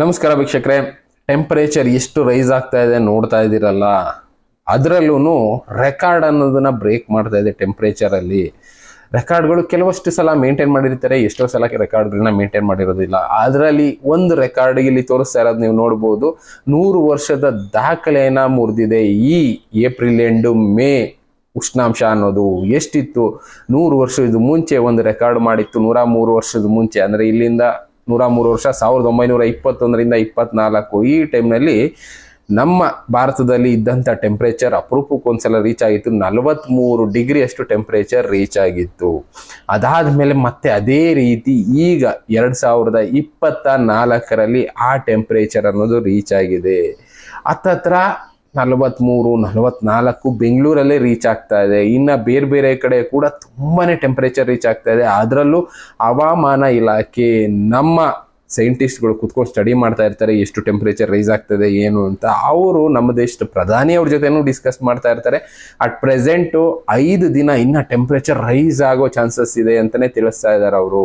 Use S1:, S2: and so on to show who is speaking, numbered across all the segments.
S1: ನಮಸ್ಕಾರ ವೀಕ್ಷಕರೇ, ಟೆಂಪರೇಚರ್ ಎಷ್ಟು ರೈಸ್ ಆಗ್ತಾ ಇದೆ ನೋಡ್ತಾ ಇದ್ದೀರಲ್ಲ. ಅದರಲ್ಲೂ ರೆಕಾರ್ಡ್ ಅನ್ನೋದನ್ನ ಬ್ರೇಕ್ ಮಾಡ್ತಾ ಇದೆ. ಟೆಂಪರೇಚರಲ್ಲಿ ರೆಕಾರ್ಡ್ಗಳು ಕೆಲವಷ್ಟು ಸಲ ಮೇಂಟೈನ್ ಮಾಡಿರ್ತಾರೆ, ಎಷ್ಟೋ ಸಲ ರೆಕಾರ್ಡ್ಗಳನ್ನ ಮೇಂಟೈನ್ ಮಾಡಿರೋದಿಲ್ಲ. ಅದರಲ್ಲಿ ಒಂದು ರೆಕಾರ್ಡ್ ಇಲ್ಲಿ ತೋರಿಸ್ತಾ ಇರೋದು ನೀವು ನೋಡ್ಬೋದು. 100 ವರ್ಷದ ದಾಖಲೆಯನ್ನ ಮುರಿದಿದೆ. ಈ ಏಪ್ರಿಲ್ ಎಂಡು ಮೇ ಉಷ್ಣಾಂಶ ಅನ್ನೋದು ಎಷ್ಟಿತ್ತು? 100 ವರ್ಷದ ಮುಂಚೆ ಒಂದು ರೆಕಾರ್ಡ್ ಮಾಡಿತ್ತು. 103 ವರ್ಷದ ಮುಂಚೆ, ಅಂದರೆ ಇಲ್ಲಿಂದ 103 ವರ್ಷ 1921ರಿಂದ 24. ಈ ಟೈಮ್ನಲ್ಲಿ ನಮ್ಮ ಭಾರತದಲ್ಲಿ ಇದ್ದಂಥ ಟೆಂಪ್ರೇಚರ್ ಅಪರೂಪಕ್ಕೊಂದ್ಸಲ ರೀಚ್ ಆಗಿತ್ತು. 43 ಡಿಗ್ರಿ ಅಷ್ಟು ಟೆಂಪ್ರೇಚರ್ ರೀಚ್ ಆಗಿತ್ತು. ಅದಾದ್ಮೇಲೆ ಮತ್ತೆ ಅದೇ ರೀತಿ ಈಗ 2024ರಲ್ಲಿ ಆ ಟೆಂಪ್ರೇಚರ್ ಅನ್ನೋದು ರೀಚ್ ಆಗಿದೆ. ಹತ್ತತ್ರ 43, 44 ಬೆಂಗಳೂರಲ್ಲೇ ರೀಚ್ ಆಗ್ತಾ ಇದೆ. ಇನ್ನು ಬೇರೆ ಬೇರೆ ಕಡೆ ಕೂಡ ತುಂಬಾನೇ ಟೆಂಪರೇಚರ್ ರೀಚ್ ಆಗ್ತಾ ಇದೆ. ಅದರಲ್ಲೂ ಹವಾಮಾನ ಇಲಾಖೆ ನಮ್ಮ ಸೈಂಟಿಸ್ಟ್ಗಳು ಕುತ್ಕೊಂಡು ಸ್ಟಡಿ ಮಾಡ್ತಾ ಇರ್ತಾರೆ, ಎಷ್ಟು ಟೆಂಪರೇಚರ್ ರೈಸ್ ಆಗ್ತದೆ ಏನು ಅಂತ. ಅವರು ನಮ್ಮ ದೇಶದ ಪ್ರಧಾನಿ ಅವ್ರ ಜೊತೆನೂ ಡಿಸ್ಕಸ್ ಮಾಡ್ತಾ ಇರ್ತಾರೆ. ಅಟ್ ಪ್ರೆಸೆಂಟು 5 ದಿನ ಇನ್ನ ಟೆಂಪರೇಚರ್ ರೈಸ್ ಆಗೋ ಚಾನ್ಸಸ್ ಇದೆ ಅಂತಾನೆ ತಿಳಿಸ್ತಾ ಇದ್ದಾರೆ ಅವರು.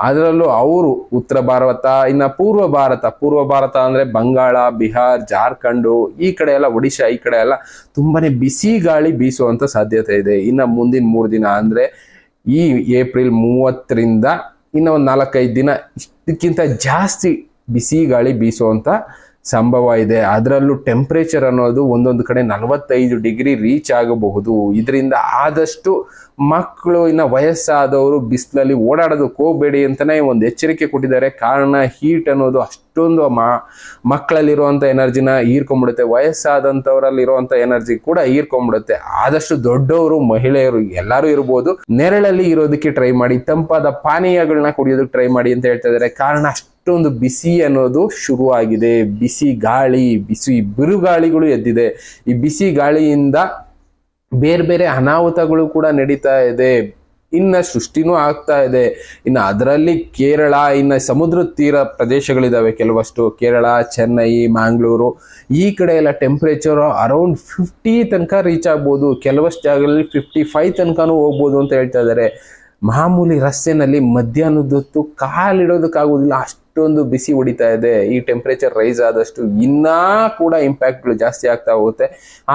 S1: ಅದರಲ್ಲೂ ಅವರು ಉತ್ತರ ಭಾರತ, ಇನ್ನ ಪೂರ್ವ ಭಾರತ ಅಂದ್ರೆ ಬಂಗಾಳ, ಬಿಹಾರ್, ಜಾರ್ಖಂಡು, ಈ ಕಡೆ ಎಲ್ಲ ಒಡಿಶಾ, ಈ ಕಡೆ ಎಲ್ಲ ತುಂಬಾನೇ ಬಿಸಿ ಗಾಳಿ ಬೀಸುವಂತ ಸಾಧ್ಯತೆ ಇದೆ. ಇನ್ನ ಮುಂದಿನ 3 ದಿನ ಅಂದ್ರೆ ಈ ಏಪ್ರಿಲ್ 30ರಿಂದ ಇನ್ನು ಒಂದು 4-5 ದಿನ ಇದಕ್ಕಿಂತ ಜಾಸ್ತಿ ಬಿಸಿ ಗಾಳಿ ಬೀಸುವಂತ ಸಂಭವ ಇದೆ. ಅದರಲ್ಲೂ ಟೆಂಪರೇಚರ್ ಅನ್ನೋದು ಒಂದೊಂದು ಕಡೆ 45 ಡಿಗ್ರಿ ರೀಚ್ ಆಗಬಹುದು. ಇದರಿಂದ ಆದಷ್ಟು ಮಕ್ಕಳು, ಇನ್ನು ವಯಸ್ಸಾದವರು ಬಿಸಿಲಲ್ಲಿ ಓಡಾಡೋದಕ್ಕೆ ಹೋಗಬೇಡಿ ಅಂತಾನೆ ಒಂದು ಎಚ್ಚರಿಕೆ ಕೊಟ್ಟಿದ್ದಾರೆ. ಕಾರಣ ಹೀಟ್ ಅನ್ನೋದು ಅಷ್ಟೊಂದು ಮಕ್ಕಳಲ್ಲಿರುವಂಥ ಎನರ್ಜಿನ ಹೀರ್ಕೊಂಡ್ಬಿಡುತ್ತೆ, ವಯಸ್ಸಾದಂಥವರಲ್ಲಿರುವಂಥ ಎನರ್ಜಿ ಕೂಡ ಹೀರ್ಕೊಂಡ್ಬಿಡುತ್ತೆ. ಆದಷ್ಟು ದೊಡ್ಡವರು, ಮಹಿಳೆಯರು ಎಲ್ಲರೂ ಇರ್ಬೋದು, ನೆರಳಲ್ಲಿ ಇರೋದಕ್ಕೆ ಟ್ರೈ ಮಾಡಿ, ತಂಪಾದ ಪಾನೀಯಗಳನ್ನ ಕುಡಿಯೋದಕ್ಕೆ ಟ್ರೈ ಮಾಡಿ ಅಂತ ಹೇಳ್ತಾ ಇದ್ದಾರೆ. ಕಾರಣ ಅಷ್ಟೊಂದು ಬಿಸಿ ಅನ್ನೋದು ಶುರು ಆಗಿದೆ. ಬಿಸಿ ಗಾಳಿ, ಬಿಸಿ ಬಿರುಗಾಳಿಗಳು ಎದ್ದಿದೆ. ಈ ಬಿಸಿ ಗಾಳಿಯಿಂದ ಬೇರೆ ಬೇರೆ ಅನಾಹುತಗಳು ಕೂಡ ನಡೀತಾ ಇದೆ. ಇನ್ನ ಸೃಷ್ಟಿನೂ ಆಗ್ತಾ ಇದೆ. ಇನ್ನು ಅದರಲ್ಲಿ ಕೇರಳ, ಇನ್ನು ಸಮುದ್ರ ತೀರ ಪ್ರದೇಶಗಳಿದಾವೆ ಕೆಲವಷ್ಟು, ಕೇರಳ, ಚೆನ್ನೈ, ಮ್ಯಾಂಗ್ಳೂರು, ಈ ಕಡೆ ಎಲ್ಲ ಟೆಂಪರೇಚರ್ ಅರೌಂಡ್ 50 ತನಕ ರೀಚ್ ಆಗ್ಬೋದು. ಕೆಲವಷ್ಟು ಜಾಗಗಳಲ್ಲಿ 55 ತನಕನೂ ಹೋಗ್ಬೋದು ಅಂತ ಹೇಳ್ತಾ ಇದ್ದಾರೆ. ಮಾಮೂಲಿ ರಸ್ತೆನಲ್ಲಿ ಮಧ್ಯಾಹ್ನದೊತ್ತು ಕಾಲಿಡೋದಕ್ಕಾಗೋದಿಲ್ಲ, ಅಷ್ಟೊಂದು ಬಿಸಿ ಹೊಡಿತಾ ಇದೆ. ಈ ಟೆಂಪರೇಚರ್ ರೈಸ್ ಆದಷ್ಟು ಇನ್ನೂ ಕೂಡ ಇಂಪ್ಯಾಕ್ಟ್ಗಳು ಜಾಸ್ತಿ ಆಗ್ತಾ ಹೋಗುತ್ತೆ.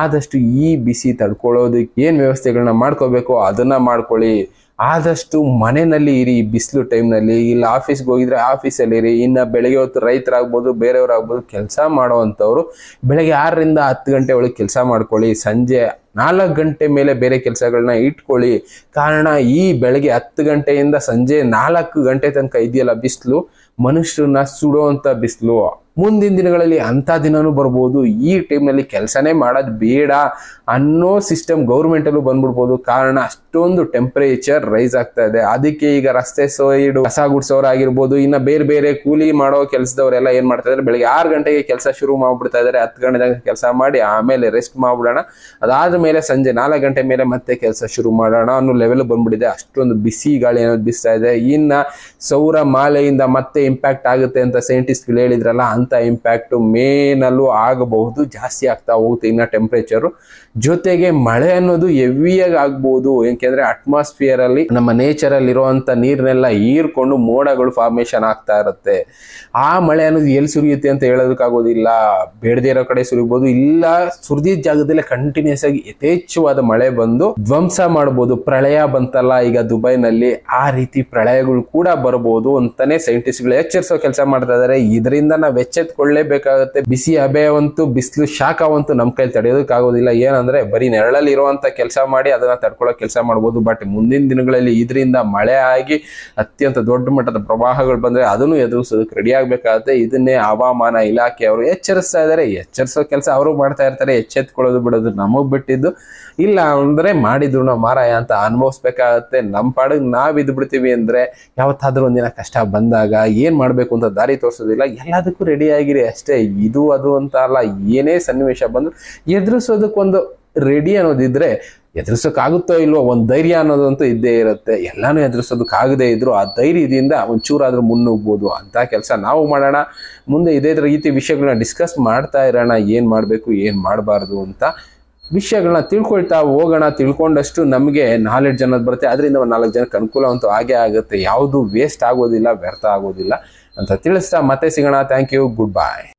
S1: ಆದಷ್ಟು ಈ ಬಿಸಿ ತಡ್ಕೊಳ್ಳೋದಕ್ಕೆ ಏನು ವ್ಯವಸ್ಥೆಗಳನ್ನ ಮಾಡ್ಕೋಬೇಕು ಅದನ್ನ ಮಾಡ್ಕೊಳ್ಳಿ. ಆದಷ್ಟು ಮನೆಯಲ್ಲಿ ಇರಿ ಬಿಸಿಲು ಟೈಮ್ನಲ್ಲಿ. ಇಲ್ಲ ಆಫೀಸ್ಗೆ ಹೋಗಿದ್ರೆ ಆಫೀಸಲ್ಲಿ ಇರಿ. ಇನ್ನು ಬೆಳಗ್ಗೆ ಹೊತ್ತು ರೈತರಾಗ್ಬೋದು, ಬೇರೆಯವರಾಗ್ಬೋದು, ಕೆಲಸ ಮಾಡೋವಂಥವ್ರು ಬೆಳಗ್ಗೆ 6ರಿಂದ 10 ಗಂಟೆ ಒಳಗೆ ಕೆಲಸ ಮಾಡ್ಕೊಳ್ಳಿ. ಸಂಜೆ 4 ಗಂಟೆ ಮೇಲೆ ಬೇರೆ ಕೆಲಸಗಳನ್ನ ಇಟ್ಕೊಳ್ಳಿ. ಕಾರಣ ಈ ಬೆಳಗ್ಗೆ 10 ಗಂಟೆಯಿಂದ ಸಂಜೆ 4 ಗಂಟೆ ತನಕ ಇದೆಯಲ್ಲ ಬಿಸಿಲು, ಮನುಷ್ಯರನ್ನ ಸುಡುವಂತ ಬಿಸಿಲು. ಮುಂದಿನ ದಿನಗಳಲ್ಲಿ ಅಂಥ ದಿನನೂ ಬರ್ಬೋದು. ಈ ಟೈಮ್ನಲ್ಲಿ ಕೆಲಸನೇ ಮಾಡೋದು ಬೇಡ ಅನ್ನೋ ಸಿಸ್ಟಮ್ ಗೌರ್ಮೆಂಟಲ್ಲೂ ಬಂದ್ಬಿಡ್ಬೋದು. ಕಾರಣ ಅಷ್ಟೊಂದು ಟೆಂಪರೇಚರ್ ರೈಸ್ ಆಗ್ತಾ ಇದೆ. ಅದಕ್ಕೆ ಈಗ ರಸ್ತೆ ಸೈಡು ಕಸ ಗುಡ್ಸೋರಾಗಿರ್ಬೋದು, ಇನ್ನು ಬೇರೆ ಬೇರೆ ಕೂಲಿ ಮಾಡೋ ಕೆಲಸದವರೆಲ್ಲ ಏನ್ ಮಾಡ್ತಾ ಇದ್ದಾರೆ, ಬೆಳಗ್ಗೆ 6 ಗಂಟೆಗೆ ಕೆಲಸ ಶುರು ಮಾಡ್ಬಿಡ್ತಾ ಇದ್ದಾರೆ. 10 ಗಂಟೆ ತನಕ ಕೆಲಸ ಮಾಡಿ ಆಮೇಲೆ ರೆಸ್ಟ್ ಮಾಡ್ಬಿಡೋಣ, ಅದಾದ ಮೇಲೆ ಸಂಜೆ 4 ಗಂಟೆ ಮೇಲೆ ಮತ್ತೆ ಕೆಲಸ ಶುರು ಮಾಡೋಣ ಅನ್ನೋ ಲೆವೆಲ್ ಬಂದ್ಬಿಟ್ಟಿದೆ. ಅಷ್ಟೊಂದು ಬಿಸಿ ಗಾಳಿ ಅನ್ನೋದು ಬೀಸ್ತಾ ಇದೆ. ಇನ್ನ ಸೌರ ಮಾಲೆಯಿಂದ ಮತ್ತೆ ಇಂಪ್ಯಾಕ್ಟ್ ಆಗುತ್ತೆ ಅಂತ ಸೈಂಟಿಸ್ಟ್ಗಳು ಹೇಳಿದ್ರಲ್ಲ, ಅಂತ ಇಂಪ್ಯಾಕ್ಟ್ ಮೇನಲ್ಲೂ ಆಗಬಹುದು, ಜಾಸ್ತಿ ಆಗ್ತಾ ಹೋಗುತ್ತೆ ಇನ್ನ ಟೆಂಪರೇಚರ್. ಜೊತೆಗೆ ಮಳೆ ಅನ್ನೋದು ಹೆವಿಯಾಗಿ ಆಗ್ಬಹುದು. ಯಾಕೆಂದ್ರೆ ಅಟ್ಮಾಸ್ಫಿಯರ್ ಅಲ್ಲಿ, ನಮ್ಮ ನೇಚರ್ ಅಲ್ಲಿ ಇರುವಂತ ನೀರ್ನೆಲ್ಲ ಹೀರ್ಕೊಂಡು ಮೋಡಗಳು ಫಾರ್ಮೇಶನ್ ಆಗ್ತಾ ಇರುತ್ತೆ. ಆ ಮಳೆ ಅನ್ನೋದು ಎಲ್ಲಿ ಸುರಿಯುತ್ತೆ ಅಂತ ಹೇಳೋದಕ್ಕಾಗೋದಿಲ್ಲ. ಬೇಡದೇ ಇರೋ ಕಡೆ ಸುರಿಬಹುದು, ಇಲ್ಲ ಸುರಿದಿದ್ದ ಜಾಗದಲ್ಲೇ ಕಂಟಿನ್ಯೂಸ್ ಆಗಿ ಯಥೇಚ್ಛವಾದ ಮಳೆ ಬಂದು ಧ್ವಂಸ ಮಾಡಬಹುದು. ಪ್ರಳಯ ಬಂತಲ್ಲ ಈಗ ದುಬೈನಲ್ಲಿ, ಆ ರೀತಿ ಪ್ರಳಯಗಳು ಕೂಡ ಬರಬಹುದು ಅಂತಾನೆ ಸೈಂಟಿಸ್ಟ್ಗಳು ಎಚ್ಚರಿಸೋ ಕೆಲಸ ಮಾಡ್ತಾ ಇದ್ದಾರೆ. ಇದರಿಂದ ನಾವು ಎಚ್ಚೆತ್ಕೊಳ್ಳೇಬೇಕಾಗುತ್ತೆ. ಬಿಸಿ ಅಭಯವಂತೂ, ಬಿಸಿಲು ಶಾಖವಂತೂ ನಮ್ಮ ಕೈಲಿ ತಡೆಯೋದಕ್ಕಾಗೋದಿಲ್ಲ. ಏನಂದ್ರೆ ಬರೀ ನೆರಳಲ್ಲಿ ಇರುವಂತ ಕೆಲಸ ಮಾಡಿ ಅದನ್ನ ತಡ್ಕೊಳ್ಳೋ ಕೆಲಸ ಮಾಡ್ಬೋದು. ಬಟ್ ಮುಂದಿನ ದಿನಗಳಲ್ಲಿ ಇದರಿಂದ ಮಳೆ ಆಗಿ ಅತ್ಯಂತ ದೊಡ್ಡ ಮಟ್ಟದ ಪ್ರವಾಹಗಳು ಬಂದ್ರೆ ಅದನ್ನು ಎದುರಿಸೋದಕ್ಕೆ ರೆಡಿ ಆಗ್ಬೇಕಾಗುತ್ತೆ. ಇದನ್ನೇ ಹವಾಮಾನ ಇಲಾಖೆ ಅವರು ಎಚ್ಚರಿಸ್ತಾ ಇದ್ದಾರೆ. ಎಚ್ಚರಿಸೋ ಕೆಲಸ ಅವರು ಮಾಡ್ತಾ ಇರ್ತಾರೆ, ಎಚ್ಚೆತ್ಕೊಳ್ಳೋದು ಬಿಡೋದು ನಮಗ್ ಬಿಟ್ಟಿದ್ದು. ಇಲ್ಲ ಅಂದ್ರೆ ಮಾಡಿದ್ರು ನಾವು ಮಾರಾಯ ಅಂತ ಅನುಭವಿಸ್ಬೇಕಾಗತ್ತೆ. ನಮ್ಮ ಪಾಡಿಗೆ ನಾವ್ ಇದ್ ಬಿಡ್ತೀವಿ ಅಂದ್ರೆ ಯಾವತ್ತಾದ್ರೂ ಒಂದಿನ ಕಷ್ಟ ಬಂದಾಗ ಏನ್ ಮಾಡ್ಬೇಕು ಅಂತ ದಾರಿ ತೋರಿಸೋದಿಲ್ಲ. ಎಲ್ಲದಕ್ಕೂ ರೆಡಿ ಆಗಿರಿ ಅಷ್ಟೇ. ಇದು ಅದು ಅಂತ ಅಲ್ಲ, ಏನೇ ಸನ್ನಿವೇಶ ಬಂದ್ರು ಎದುರಿಸೋದಕ್ಕೊಂದು ರೆಡಿ ಅನ್ನೋದಿದ್ರೆ, ಎದುರಿಸೋಕ್ಕಾಗುತ್ತೋ ಇಲ್ವೋ ಒಂದು ಧೈರ್ಯ ಅನ್ನೋದಂತೂ ಇದ್ದೇ ಇರುತ್ತೆ. ಎಲ್ಲಾನು ಎದುರಿಸೋದಕ್ಕಾಗದೇ ಇದ್ರು ಆ ಧೈರ್ಯದಿಂದ ಒಂಚೂರಾದ್ರೂ ಮುನ್ನುಗ್ಬೋದು. ಅಂತ ಕೆಲಸ ನಾವು ಮಾಡೋಣ. ಮುಂದೆ ಇದೇ ರೀತಿ ವಿಷಯಗಳನ್ನ ಡಿಸ್ಕಸ್ ಮಾಡ್ತಾ ಇರೋಣ, ಏನ್ ಮಾಡ್ಬೇಕು ಏನ್ ಮಾಡಬಾರ್ದು ಅಂತ ವಿಷಯಗಳನ್ನ ತಿಳ್ಕೊಳ್ತಾ ಹೋಗೋಣ. ತಿಳ್ಕೊಂಡಷ್ಟು ನಮಗೆ ನಾಲೆಡ್ಜ್ ಅನ್ನೋದು ಬರುತ್ತೆ. ಅದರಿಂದ ಒಂದು 4 ಜನಕ್ಕೆ ಅನುಕೂಲ ಅಂತೂ ಆಗೇ ಆಗುತ್ತೆ. ಯಾವುದು ವೇಸ್ಟ್ ಆಗೋದಿಲ್ಲ, ವ್ಯರ್ಥ ಆಗೋದಿಲ್ಲ. ಅಂತ ತಿಳಿಸ್ತಾ ಮತ್ತೆ ಸಿಗೋಣ. Thank you, good bye.